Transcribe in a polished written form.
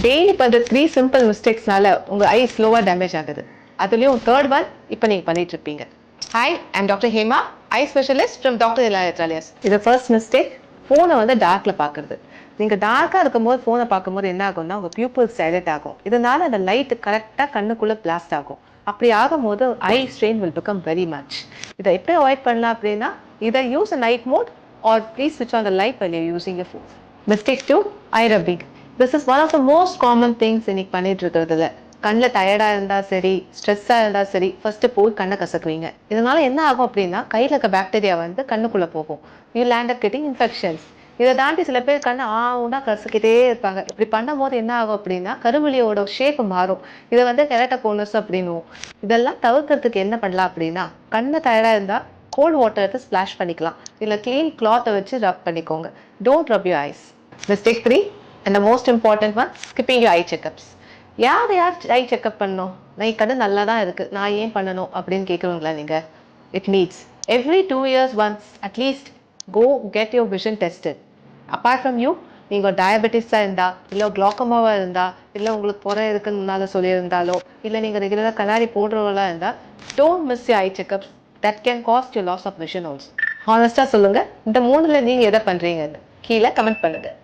Daily பண்ணுற 3 simple மிஸ்டேக்ஸ்னால உங்கள் ஐ ஸ்லோவாக டேமேஜ் ஆகுது. அதுலேயும் தேர்ட் ஒன் இப்போ நீங்கள் பண்ணிட்டு இருப்பீங்க. Hi, I'm doctor Hema, eye specialist from doctor எலாலியஸ். இது ஃபர்ஸ்ட் மிஸ்டேக், ஃபோனை வந்து டார்க்கில் பார்க்குறது. நீங்கள் டார்க்காக இருக்கும்போது ஃபோனை பார்க்கும்போது என்ன ஆகும்னா உங்கள் பியூப்பிள்ஸ் டைலட் ஆகும். இதனால அந்த லைட்டு கரெக்டாக கண்ணுக்குள்ளே பிளாஸ்ட் ஆகும். அப்படி ஆகும்போது eye strain will become very much. இதை எப்படி அவாய்ட் பண்ணலாம் அப்படின்னா, இதை use a night mode or please ஸ்விட்ச் on the light when you're using your phone. Mistake 2, eye rubbing. This is one of the most common things இன்னைக்கு பண்ணிட்டு இருக்கிறதுல. கண்ணில் டயர்டாக இருந்தால் சரி, ஸ்ட்ரெஸ்ஸாக இருந்தால் சரி, ஃபர்ஸ்ட்டு போய் கண்ணை கசக்குவீங்க. இதனால என்ன ஆகும் அப்படின்னா கையில் இருக்க பாக்டீரியா வந்து கண்ணுக்குள்ளே போகும். You land up getting infections. இதை தாண்டி சில பேர் கண்ணை ஆவுன்னா கசக்கிட்டே இருப்பாங்க. இப்படி பண்ணும் போது என்ன ஆகும் அப்படின்னா கருவிழியோட ஷேப் மாறும். இதை வந்து கெரட்டோகோனஸ் அப்படின்னுவோம். இதெல்லாம் தவிர்க்கிறதுக்கு என்ன பண்ணலாம் அப்படின்னா, கண்ணை டயர்டாக இருந்தால் கோல்ட் வாட்டர் எடுத்து ஸ்ப்ளாஷ் பண்ணிக்கலாம். இல்லை க்ளீன் கிளாத்தை வச்சு ரப் பண்ணிக்கோங்க. Don't rub your eyes. Mistake 3 and the most important one, skipping your eye checkups. யார் ஐ செக்அப் பண்ணணும்? நான் கண்ணு நல்லா தான் இருக்குது, நான் ஏன் பண்ணணும் அப்படின்னு கேட்குறீங்களா நீங்கள்? It needs every 2 years once at least go get your vision tested. Apart from you, நீங்கள் டயபெட்டிஸாக இருந்தால், இல்லை குளோக்கோமாவாக இருந்தால், இல்லை உங்களுக்கு புறை இருக்குன்னு சொல்லியிருந்தாலோ, இல்லை நீங்கள் ரெகுலராக கண்ணாடி போடுறவங்களாக இருந்தால், don't miss your eye checkups. That can cost you loss of vision also. ஹானஸ்ட்டாக சொல்லுங்கள், இந்த 3ல் நீங்கள் எதை பண்ணுறீங்கன்னு கீழே கமெண்ட் பண்ணுங்கள்.